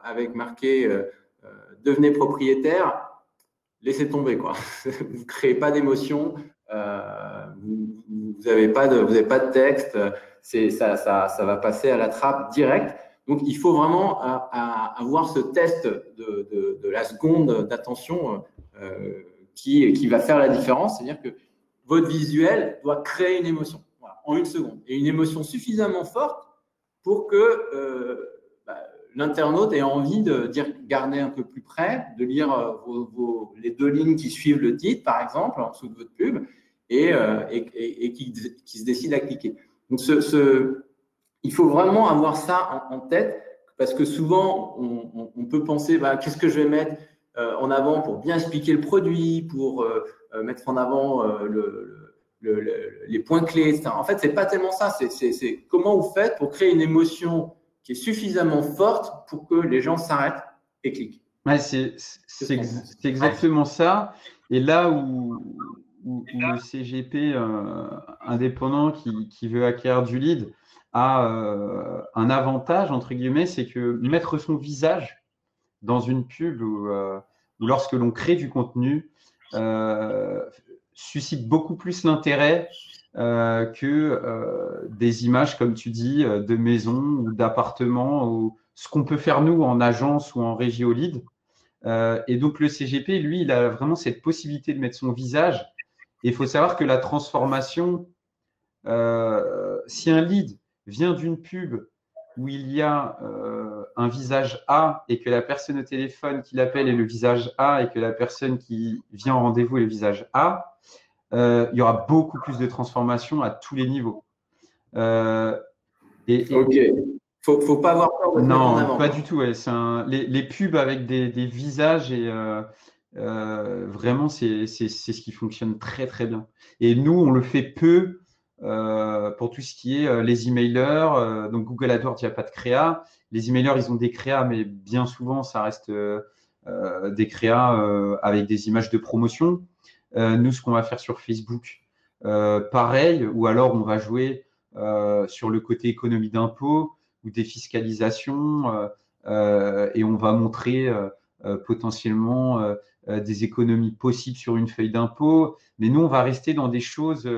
avec marqué devenez propriétaire, laissez tomber, quoi. Vous ne créez pas d'émotion, vous n'avez pas de texte, ça va passer à la trappe direct. Donc, il faut vraiment avoir ce test de la seconde d'attention qui va faire la différence. C'est-à-dire que votre visuel doit créer une émotion en une seconde. Et une émotion suffisamment forte pour que l'internaute ait envie de regarder un peu plus près, de lire les 2 lignes qui suivent le titre, par exemple, en dessous de votre pub, et qui se décide à cliquer. Donc, il faut vraiment avoir ça en tête, parce que souvent, on peut penser, qu'est-ce que je vais mettre en avant pour bien expliquer le produit, pour mettre en avant les points clés, etc. En fait, ce n'est pas tellement ça. C'est comment vous faites pour créer une émotion qui est suffisamment forte pour que les gens s'arrêtent et cliquent. Ouais, c'est exactement ça. Et là où le CGP indépendant qui veut acquérir du lead a un avantage, entre guillemets, c'est que mettre son visage dans une pub ou lorsque l'on crée du contenu suscite beaucoup plus l'intérêt que des images, comme tu dis, de maisons ou d'appartements, ou ce qu'on peut faire nous en agence ou en régie au lead. Et donc le CGP, lui, il a vraiment cette possibilité de mettre son visage. Et il faut savoir que la transformation, si un lead vient d'une pub où il y a un visage A et que la personne au téléphone qui l'appelle est le visage A et que la personne qui vient en rendez-vous est le visage A, il y aura beaucoup plus de transformation à tous les niveaux. Ok. Faut pas avoir peur de se mettre en Non, avant, pas quoi. du tout. Ouais. Les pubs avec des visages et vraiment, c'est ce qui fonctionne très, très bien. Et nous, on le fait peu pour tout ce qui est les emailers. Donc, Google AdWords, il n'y a pas de créa. Les emailers, ils ont des créas, mais bien souvent, ça reste des créas avec des images de promotion. Nous, ce qu'on va faire sur Facebook, pareil, ou alors on va jouer sur le côté économie d'impôt ou défiscalisation, et on va montrer potentiellement des économies possibles sur une feuille d'impôt. Mais nous, on va rester dans des choses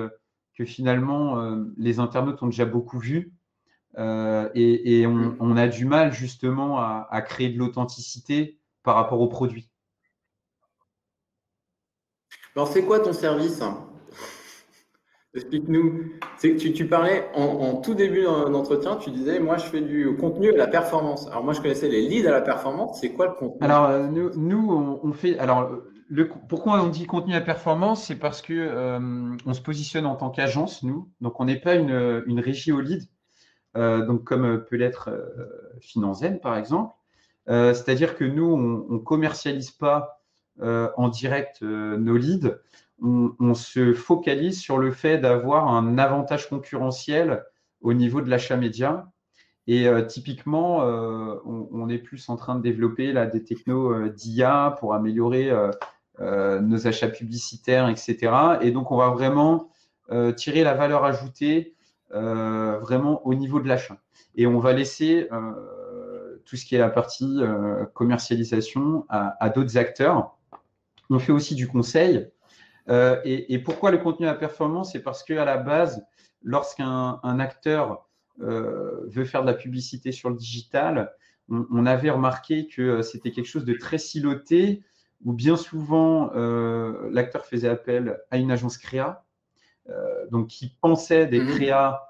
que finalement les internautes ont déjà beaucoup vues. Et on a du mal justement à créer de l'authenticité par rapport au produit. Alors, c'est quoi ton service? Explique-nous. Tu parlais en tout début d'entretien, tu disais, moi, je fais du contenu à la performance. Alors, moi, je connaissais les leads à la performance. C'est quoi le contenu à la Alors, performance? on fait. Alors, pourquoi on dit contenu à performance? C'est parce que on se positionne en tant qu'agence, nous. Donc, on n'est pas une régie au lead, donc comme peut l'être Finanzen, par exemple. C'est-à-dire que nous, on ne commercialise pas en direct nos leads. On se focalise sur le fait d'avoir un avantage concurrentiel au niveau de l'achat média. Et typiquement, on est plus en train de développer là, des technos d'IA pour améliorer nos achats publicitaires, etc. Et donc, on va vraiment tirer la valeur ajoutée vraiment au niveau de l'achat. Et on va laisser tout ce qui est la partie commercialisation à d'autres acteurs. On fait aussi du conseil. Et pourquoi le contenu à performance? C'est parce qu'à la base, lorsqu'un acteur veut faire de la publicité sur le digital, on avait remarqué que c'était quelque chose de très siloté, où bien souvent l'acteur faisait appel à une agence créa, donc qui pensait des Mhm. créas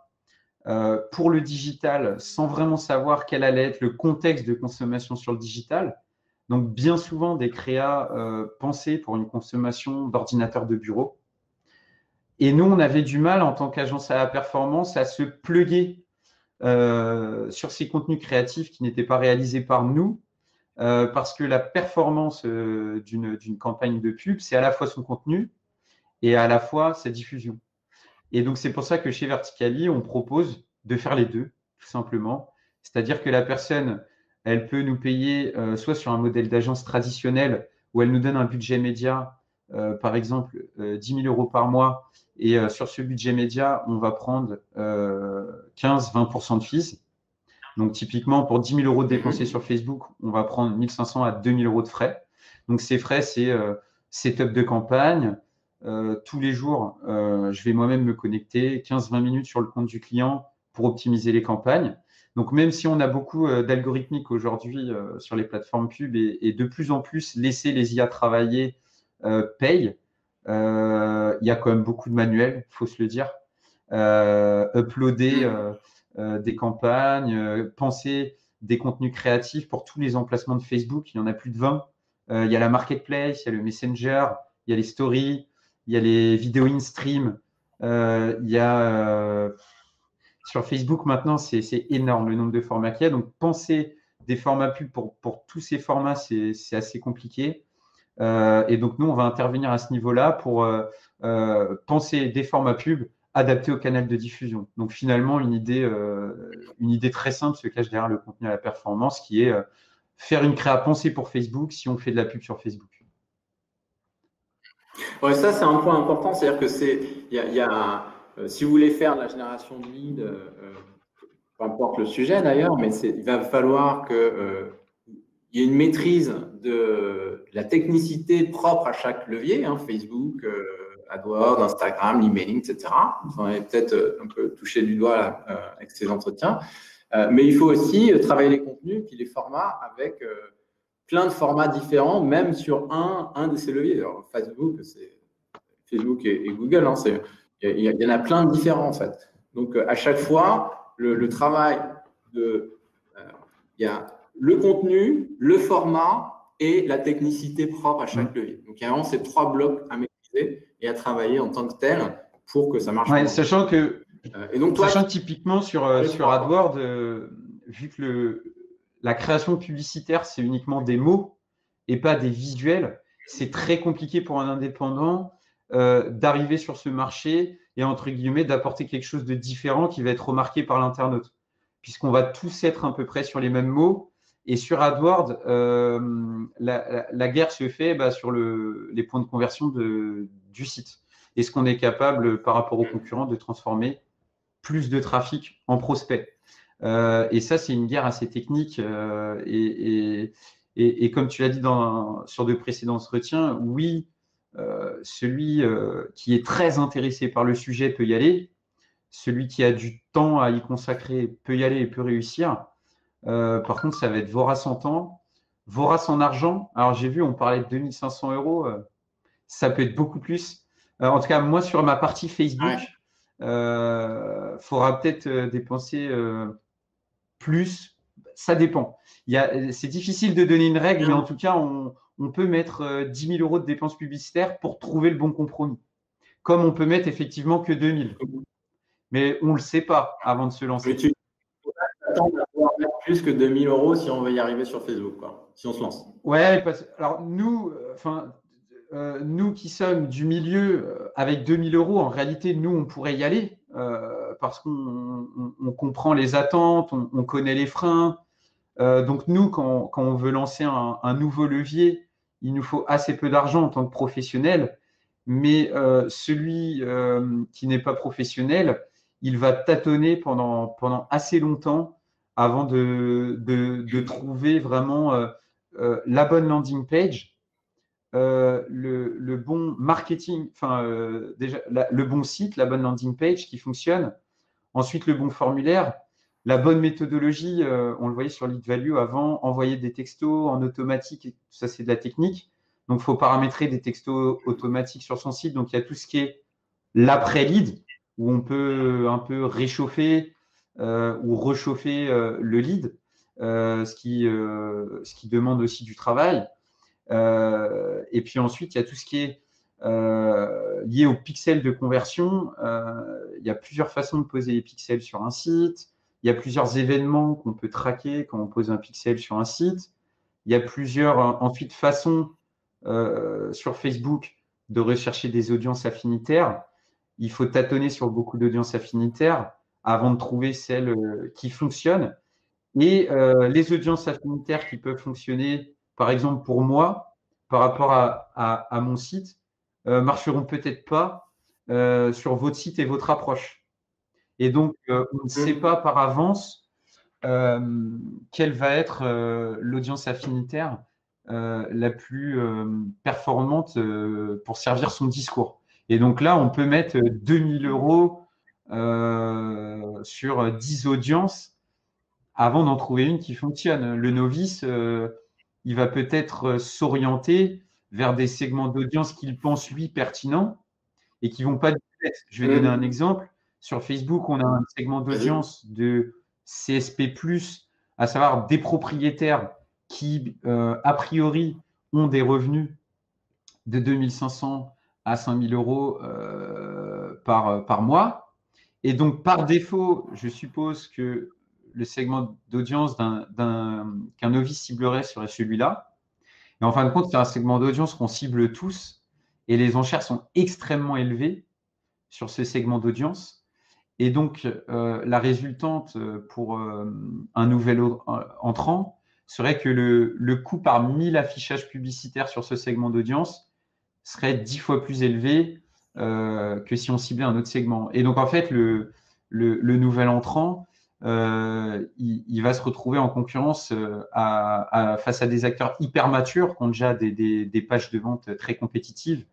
pour le digital sans vraiment savoir quel allait être le contexte de consommation sur le digital. Donc, bien souvent, des créas pensés pour une consommation d'ordinateur de bureau. Et nous, on avait du mal en tant qu'agence à la performance à se pluguer sur ces contenus créatifs qui n'étaient pas réalisés par nous, parce que la performance d'une campagne de pub, c'est à la fois son contenu et à la fois sa diffusion. Et donc, c'est pour ça que chez Verticali, on propose de faire les deux, tout simplement. C'est-à-dire que la personne, elle peut nous payer soit sur un modèle d'agence traditionnel où elle nous donne un budget média, par exemple 10 000 euros par mois, et sur ce budget média, on va prendre 15-20% de fees. Donc, typiquement, pour 10 000 euros dépensés sur Mhm. Facebook, on va prendre 1 500 à 2 000 euros de frais. Donc, ces frais, c'est setup de campagne. Tous les jours, je vais moi-même me connecter 15-20 minutes sur le compte du client pour optimiser les campagnes. Donc, même si on a beaucoup d'algorithmiques aujourd'hui sur les plateformes pub et de plus en plus laisser les IA travailler paye, il y a quand même beaucoup de manuels, il faut se le dire. Uploader Mhm. des campagnes, penser des contenus créatifs pour tous les emplacements de Facebook. Il y en a plus de 20. Il y a la marketplace, il y a le Messenger, il y a les stories, il y a les vidéos in-stream. Il y a sur Facebook maintenant, c'est énorme le nombre de formats qu'il y a. Donc, penser des formats pub pour tous ces formats, c'est assez compliqué. Et donc, nous, on va intervenir à ce niveau-là pour penser des formats pub adaptés au canal de diffusion. Donc, finalement, une idée très simple se cache derrière le contenu à la performance, qui est faire une créa pensée pour Facebook si on fait de la pub sur Facebook. Ouais, ça, c'est un point important. C'est-à-dire que si vous voulez faire de la génération de leads, peu importe le sujet d'ailleurs, mais il va falloir il y ait une maîtrise de la technicité propre à chaque levier, hein, Facebook, AdWords, Instagram, l'emailing, etc. Vous en avez peut-être un peu touché du doigt là, avec ces entretiens. Mais il faut aussi travailler les contenus puis les formats avec plein de formats différents, même sur un de ces leviers. Alors, Facebook et Google, hein, il y en a plein de différents en fait. Donc, à chaque fois, le travail il y a le contenu, le format et la technicité propre à chaque Mm. levier. Donc, il y a vraiment ces trois blocs à maîtriser et à travailler en tant que tel pour que ça marche Ouais, pendant longtemps. sachant que Et donc, toi, sachant que typiquement sur AdWords, vu que la création publicitaire, c'est uniquement des mots et pas des visuels, c'est très compliqué pour un indépendant d'arriver sur ce marché et entre guillemets d'apporter quelque chose de différent qui va être remarqué par l'internaute, puisqu'on va tous être à peu près sur les mêmes mots. Et sur AdWords, la guerre se fait sur les points de conversion du site. Est-ce qu'on est capable, par rapport aux concurrents, de transformer plus de trafic en prospect? Et ça, c'est une guerre assez technique. Et comme tu l'as dit sur de précédents entretiens, oui, celui qui est très intéressé par le sujet peut y aller. Celui qui a du temps à y consacrer peut y aller et peut réussir. Par contre, ça va être vorace en temps, vorace en argent. Alors, j'ai vu, on parlait de 2500 euros. Ça peut être beaucoup plus. En tout cas, moi, sur ma partie Facebook, faudra peut-être dépenser plus. Ça dépend. C'est difficile de donner une règle, mais en tout cas, on peut mettre 10 000 euros de dépenses publicitaires pour trouver le bon compromis. Comme on peut mettre effectivement que 2 000. Mais on ne le sait pas avant de se lancer. Mais tu attends de pouvoir mettre plus que 2 000 euros si on veut y arriver sur Facebook, quoi, si on se lance. Ouais, alors nous, nous qui sommes du milieu avec 2 000 euros, en réalité, nous, on pourrait y aller parce qu'on comprend les attentes, on connaît les freins. Donc nous, quand on veut lancer un nouveau levier, il nous faut assez peu d'argent en tant que professionnel. Mais celui qui n'est pas professionnel, il va tâtonner pendant assez longtemps avant de trouver vraiment la bonne landing page, le bon marketing, déjà le bon site, la bonne landing page qui fonctionne, ensuite le bon formulaire, la bonne méthodologie. On le voyait sur Lead Value avant, envoyer des textos en automatique, ça c'est de la technique. Donc, il faut paramétrer des textos automatiques sur son site. Donc, il y a tout ce qui est l'après-lead, où on peut un peu réchauffer ou rechauffer le lead, ce qui demande aussi du travail. Et puis ensuite, il y a tout ce qui est lié aux pixels de conversion. Il y a plusieurs façons de poser les pixels sur un site. Il y a plusieurs événements qu'on peut traquer quand on pose un pixel sur un site. Il y a plusieurs ensuite façons sur Facebook de rechercher des audiences affinitaires. Il faut tâtonner sur beaucoup d'audiences affinitaires avant de trouver celles qui fonctionnent. Et les audiences affinitaires qui peuvent fonctionner, par exemple pour moi, par rapport à mon site, marcheront peut-être pas sur votre site et votre approche. Et donc, on ne sait pas par avance quelle va être l'audience affinitaire la plus performante pour servir son discours. Et donc là, on peut mettre 2 000 euros sur 10 audiences avant d'en trouver une qui fonctionne. Le novice, il va peut-être s'orienter vers des segments d'audience qu'il pense, lui, pertinents et qui ne vont pas du tout. Je vais donner un exemple. Sur Facebook, on a un segment d'audience de CSP+, à savoir des propriétaires qui, a priori, ont des revenus de 2 500 à 5 000 euros par mois. Et donc, par défaut, je suppose que le segment d'audience qu'un novice ciblerait serait celui-là. Et en fin de compte, c'est un segment d'audience qu'on cible tous et les enchères sont extrêmement élevées sur ce segment d'audience. Et donc, la résultante pour un nouvel entrant serait que le coût par 1000 affichages publicitaires sur ce segment d'audience serait 10 fois plus élevé que si on ciblait un autre segment. Et donc, en fait, le nouvel entrant, il va se retrouver en concurrence face à des acteurs hyper matures qui ont déjà des pages de vente très compétitives.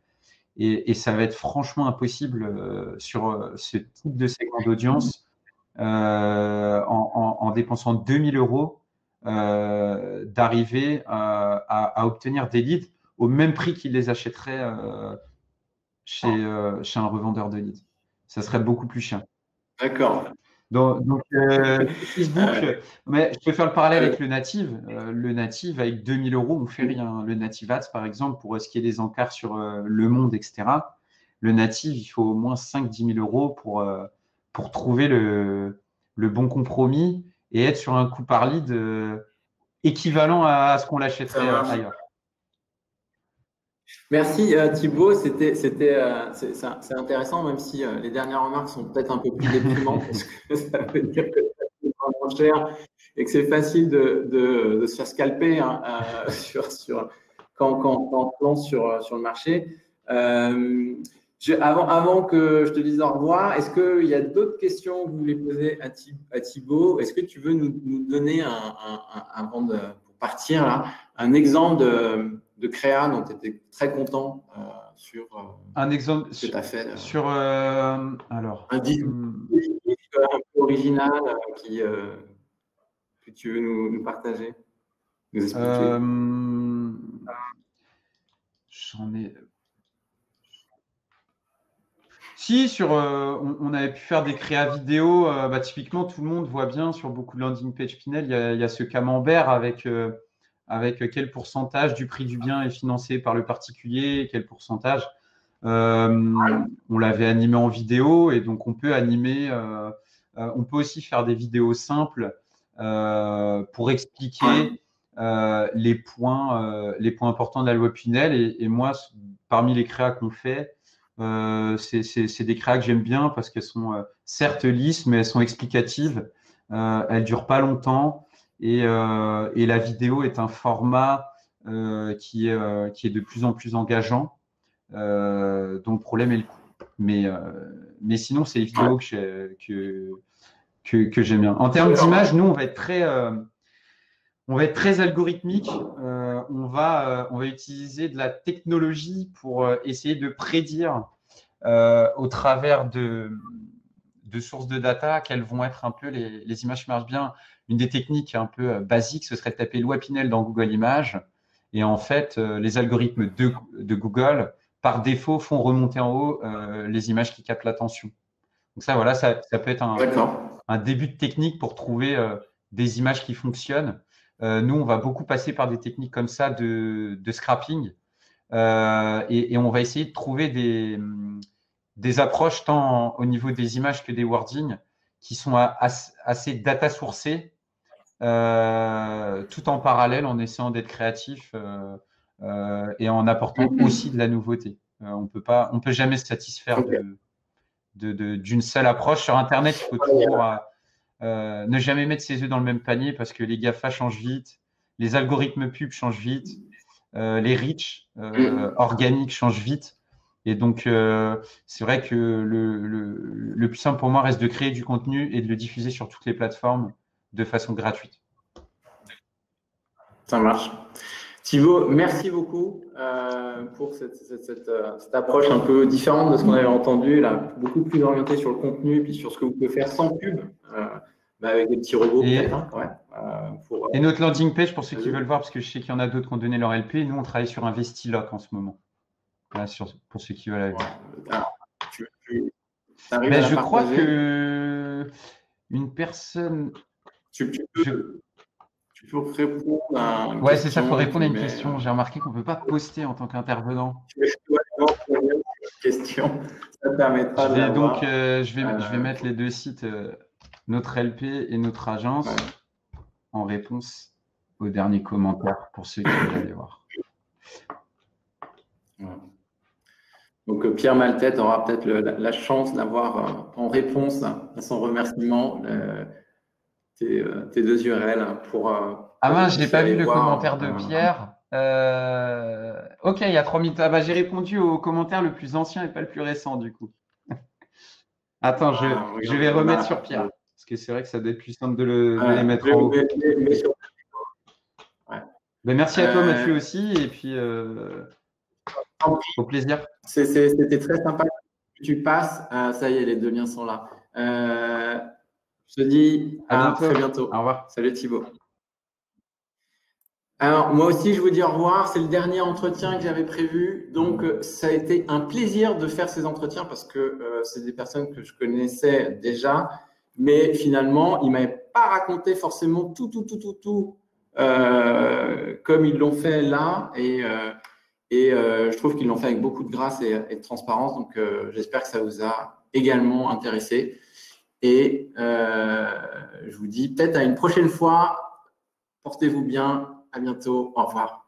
Et ça va être franchement impossible sur ce type de segment d'audience en dépensant 2 000 euros d'arriver à obtenir des leads au même prix qu'il les achèterait chez un revendeur de leads. Ça serait beaucoup plus cher. D'accord. Donc Facebook, mais je peux faire le parallèle avec le native. Le native, avec 2 000 euros, on ne fait rien. Le native ads, par exemple, pour ce qui est des encarts sur Le Monde, etc. Le native, il faut au moins 5-10 000 euros pour trouver le bon compromis et être sur un coût par lead équivalent à ce qu'on l'achèterait ailleurs. Merci Thibaut, c'est intéressant, même si les dernières remarques sont peut-être un peu plus déprimantes parce que ça veut dire que c'est vraiment cher et que c'est facile de se faire scalper hein, quand on se lance sur le marché. Avant que je te dise au revoir, est-ce qu'il y a d'autres questions que vous voulez poser à Thibaut? Est-ce que tu veux nous donner, avant pour partir, là, un exemple de créa dont tu étais très content sur un exemple ce que tu as fait sur alors un dispositif un peu original que tu veux nous partager, nous expliquer? J'en ai. Si, on avait pu faire des créas vidéo. Typiquement, tout le monde voit bien sur beaucoup de landing page Pinel, il y a ce camembert avec quel pourcentage du prix du bien est financé par le particulier, quel pourcentage. On l'avait animé en vidéo et donc on peut animer. On peut aussi faire des vidéos simples pour expliquer les points importants de la loi Pinel. Et moi, parmi les créas qu'on fait, c'est des créas que j'aime bien parce qu'elles sont certes lisses, mais elles sont explicatives. Elles durent pas longtemps et la vidéo est un format qui est de plus en plus engageant. Donc le problème est le coût. Mais sinon, c'est les vidéos que j'aime bien. En termes d'image, nous, on va être très algorithmique. On va utiliser de la technologie pour essayer de prédire au travers de sources de data quelles vont être un peu les images qui marchent bien. Une des techniques un peu basiques, ce serait de taper loi Pinel dans Google Images. Et en fait, les algorithmes de Google, par défaut, font remonter en haut les images qui captent l'attention. Donc ça, voilà, ça peut être un début de technique pour trouver des images qui fonctionnent. Nous, on va beaucoup passer par des techniques comme ça de scrapping et on va essayer de trouver des approches tant au niveau des images que des wordings qui sont assez data sourcées tout en parallèle en essayant d'être créatif et en apportant aussi de la nouveauté. On peut jamais se satisfaire d'une seule approche. Sur Internet, il faut toujours ne jamais mettre ses œufs dans le même panier parce que les GAFA changent vite, les algorithmes pub changent vite, les reach organiques changent vite. Et donc, c'est vrai que le plus simple pour moi reste de créer du contenu et de le diffuser sur toutes les plateformes de façon gratuite. Ça marche. Thibaut, merci beaucoup pour cette approche un peu différente de ce qu'on avait entendu, là, beaucoup plus orientée sur le contenu et puis sur ce que vous pouvez faire sans pub, avec des petits robots peut-être. Hein, et notre landing page, pour ceux qui veulent voir, parce que je sais qu'il y en a d'autres qui ont donné leur LP, nous on travaille sur Investiloc en ce moment. Là, pour ceux qui veulent aller voir. Je crois que une personne. Tu peux répondre à une question. Ouais, c'est ça, il faut répondre à une question. J'ai remarqué qu'on ne peut pas poster en tant qu'intervenant. Question. Ça permettra je vais mettre les deux sites, notre LP et notre agence, en réponse aux derniers commentaires pour ceux qui veulent aller voir. Ouais. Donc, Pierre Maltête aura peut-être la chance d'avoir en réponse à son remerciement tes deux URL pour. Je n'ai pas vu le commentaire de Pierre. Ok, il y a 3 minutes. J'ai répondu au commentaire le plus ancien et pas le plus récent, du coup. Attends, je vais remettre sur Pierre. Parce que c'est vrai que ça doit être plus simple de les mettre en haut. Merci à toi, Mathieu, aussi. Et puis, au plaisir. C'était très sympa que tu passes. Ça y est, les deux liens sont là. Je te dis à très bientôt. Au revoir. Salut Thibaut. Alors, moi aussi, je vous dis au revoir. C'est le dernier entretien que j'avais prévu. Donc, ça a été un plaisir de faire ces entretiens parce que c'est des personnes que je connaissais déjà. Mais finalement, ils ne m'avaient pas raconté forcément tout comme ils l'ont fait là. Et je trouve qu'ils l'ont fait avec beaucoup de grâce et de transparence. Donc, j'espère que ça vous a également intéressé. Et je vous dis peut-être à une prochaine fois. Portez-vous bien. À bientôt. Au revoir.